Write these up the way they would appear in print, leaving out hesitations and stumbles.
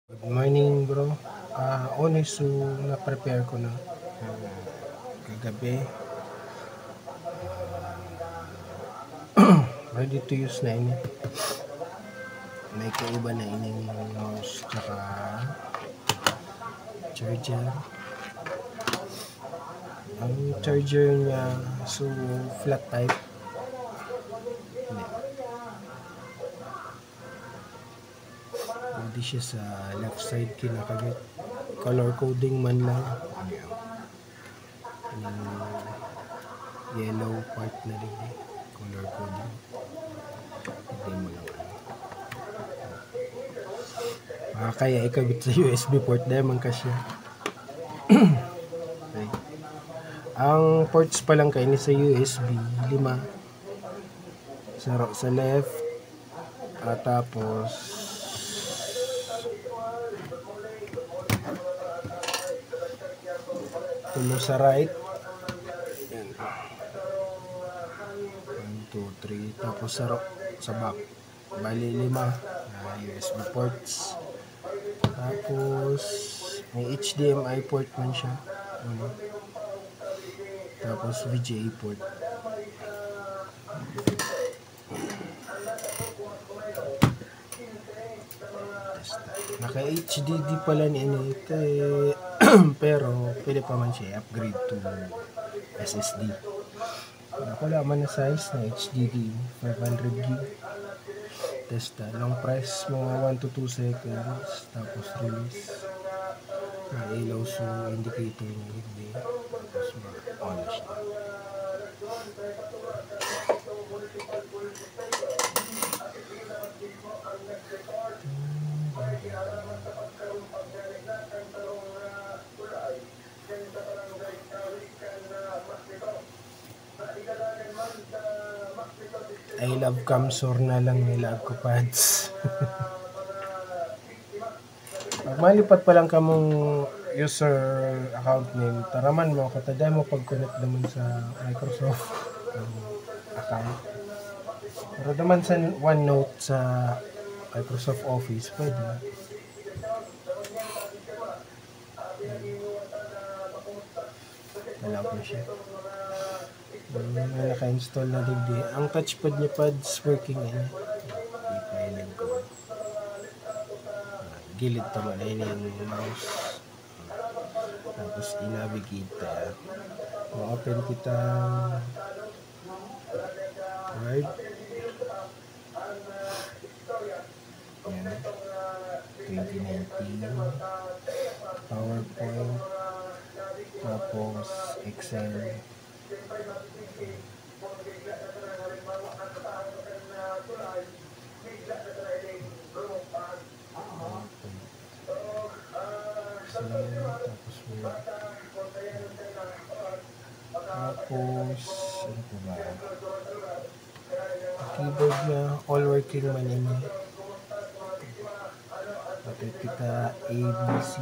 Good morning bro. Honest so na-prepare ko na kagabi. Ready to use na ini. May kaiba na ining mouse tsaka charger. Ang charger niya so flat type. Hindi siya sa left side kinakabit. Color coding man lang. Yung yellow part na rin color coding. Hindi mo lang kaya ikabit sa USB port dahil man kasi. Okay. Ang ports pa lang kayo sa USB 5 sa left at tapos tulo sa right. Yan. 1, 2, 3 tapos sa back bali 5 USB ports. Tapos may HDMI port man siya. Tapos VGA port. Naka HDD pala ni ito pero pwede pa man siya upgrade to SSD. Wala man na size na HDD 500GB. Testa long press mga 1 to 2 seconds tapos release. Ilaw so indicator ng hindi. Tapos on siya. I love Camsor na lang nila ako pads. Pag malipat pa lang kamong user account name, taraman mo kataday mo pag-connect naman sa Microsoft account. Pero naman sa OneNote sa Microsoft Office, pwede. Wala ko siya. May naka-install na din. Ang touchpad niya pads working yan. Ipailin ko. Gilid tama na yun yung mouse. Tapos i-navigate. Ma-open kita Word. Yan. 2019. PowerPoint. Tapos Excel. Tapos ano po ba? Keyboard na all working man yun. Tapos kita A, B, C,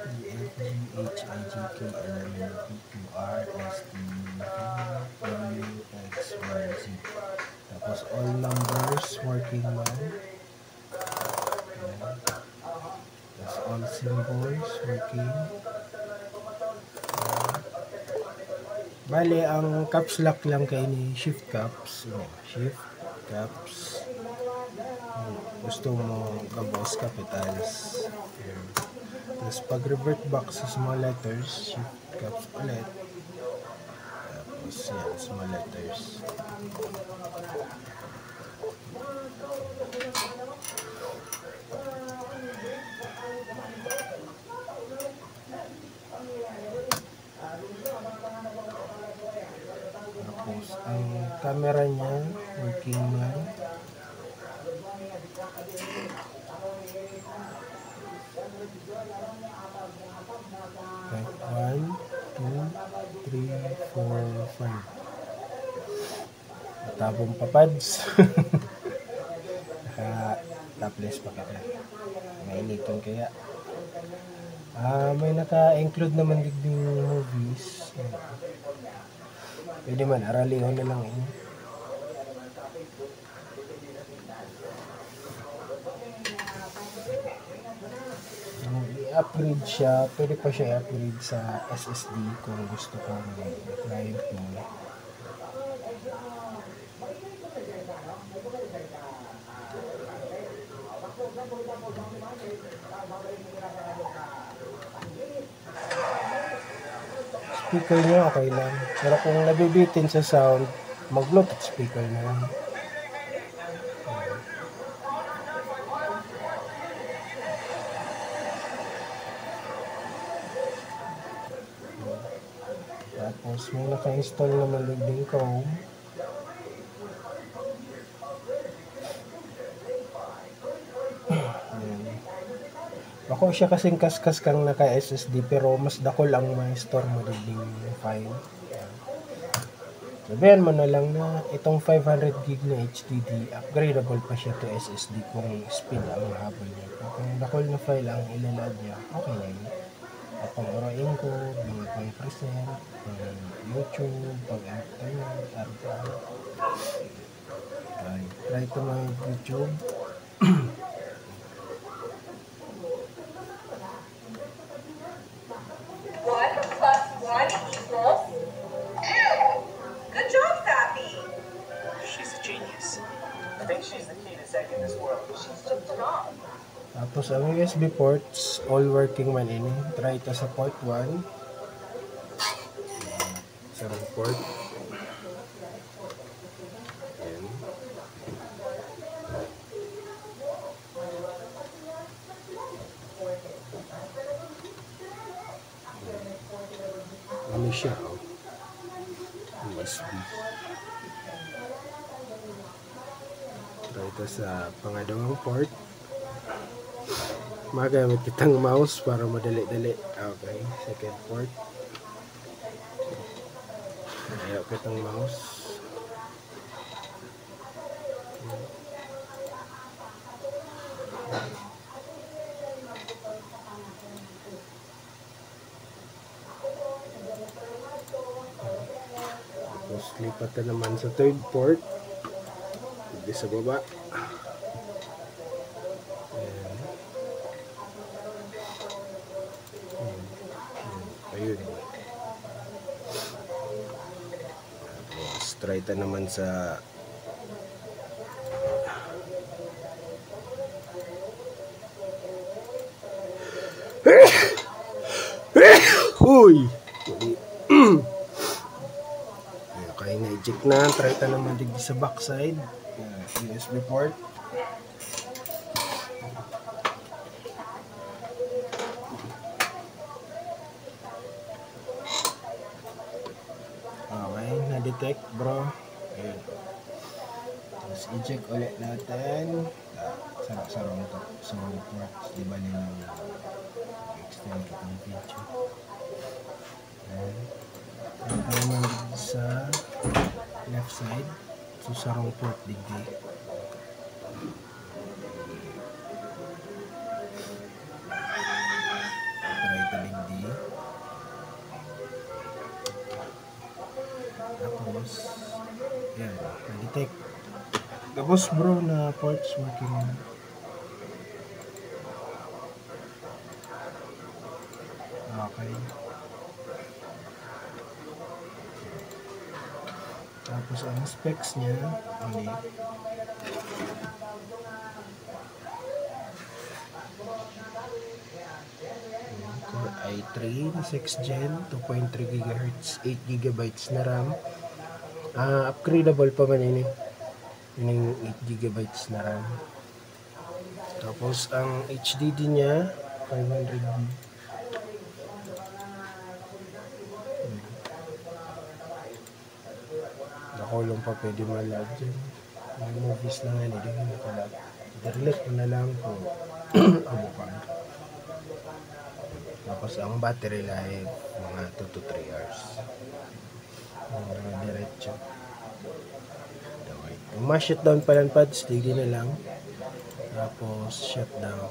D E, F, G, H, I, J, K, L, M, N, P, Q, R, S, T, U, X, Y, Z. Tapos all numbers working man. Tapos all symbols working. Bale, ang caps lock lang kayo ni shift caps. Shift caps. Gusto mo kabos capitals. Tapos pag revert back sa small letters, shift caps ulit. Tapos yan, small letters. Tapos ang camera niya working man. Okay, 1, 2, 3, 4, 5. Tabong pa pads. Naka-topless pa ka. Mainiton kaya. May naka-include naman din movies. Pwede man, aralihon na lang eh. i-upgrade siya, pwede pa siya i-upgrade sa SSD kung gusto kong client mo. Speaker niya okay lang, pero kung nabibitin sa sound, mag-Bluetooth speaker na lang. Tapos may naka-install naman din Chrome. Ako siya kasing kaskas kang naka-SSD pero mas dako lang ma-store mo din yung file. Sabihan mo na lang na itong 500 GB na HDD, upgradable pa siya to SSD kung speed ang habol niya. Kung dakol na file ang ilalad niya, okay na yun. At pang urain ko, mga pang present, pang YouTube, pang entertainment, article. Try to mga YouTube. 1 equals 2. Good job, Fabi. She's a genius. I think she's the key to saving this world. She's just not. Tapos ang USB ports, all working man ini. Try ito sa port 1. Sarang port. Ayan. Ano siya? USB. Try ito sa pangadawang port. Magamit kitang mouse para madali-dali. Okay, second port. Ayaw kitang mouse. Tapos lipat na naman sa third port. Hindi sa baba. Ayun. Tapos try ta naman sa Huy! Okay, na-eject na. Try ta naman din sa backside. USB port. Okay, na-detect bro. Ayun. Tapos eject ulit natin. Sarap-sarap ito. So, ports, di ba nila extend kitang video. Ayan. Ito naman sa left side. So, sarong port digdi. Try ito digdi. Tapos, yan, na-detect. Tapos bro, na ports working na. Okay. Tapos ang specs niya, ulit. Core i3, 6th Gen, 2.3 GHz, 8 GB na RAM. Upgradable pa man ini. Yung 8 GB na RAM. Tapos ang HDD niya 500 GB. Nakulong pa pwede malag dyan. May movies na nga hindi ko nakalag. I-relate ko na lang po abukan. Tapos ang battery life mga 2 to 3 hours. Diretso. Kung ma-shutdown pa lang pads, digdi na lang. Tapos shutdown.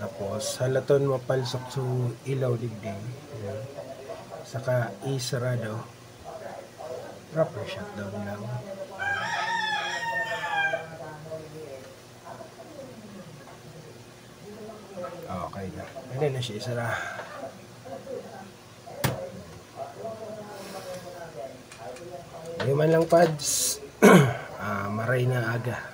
Tapos halaton mapalsok sa ilaw digdi. Saka isarado. Proper shutdown lang. Okay na. Pwede na siya isara. Ngayon man lang pads. Maray na aga.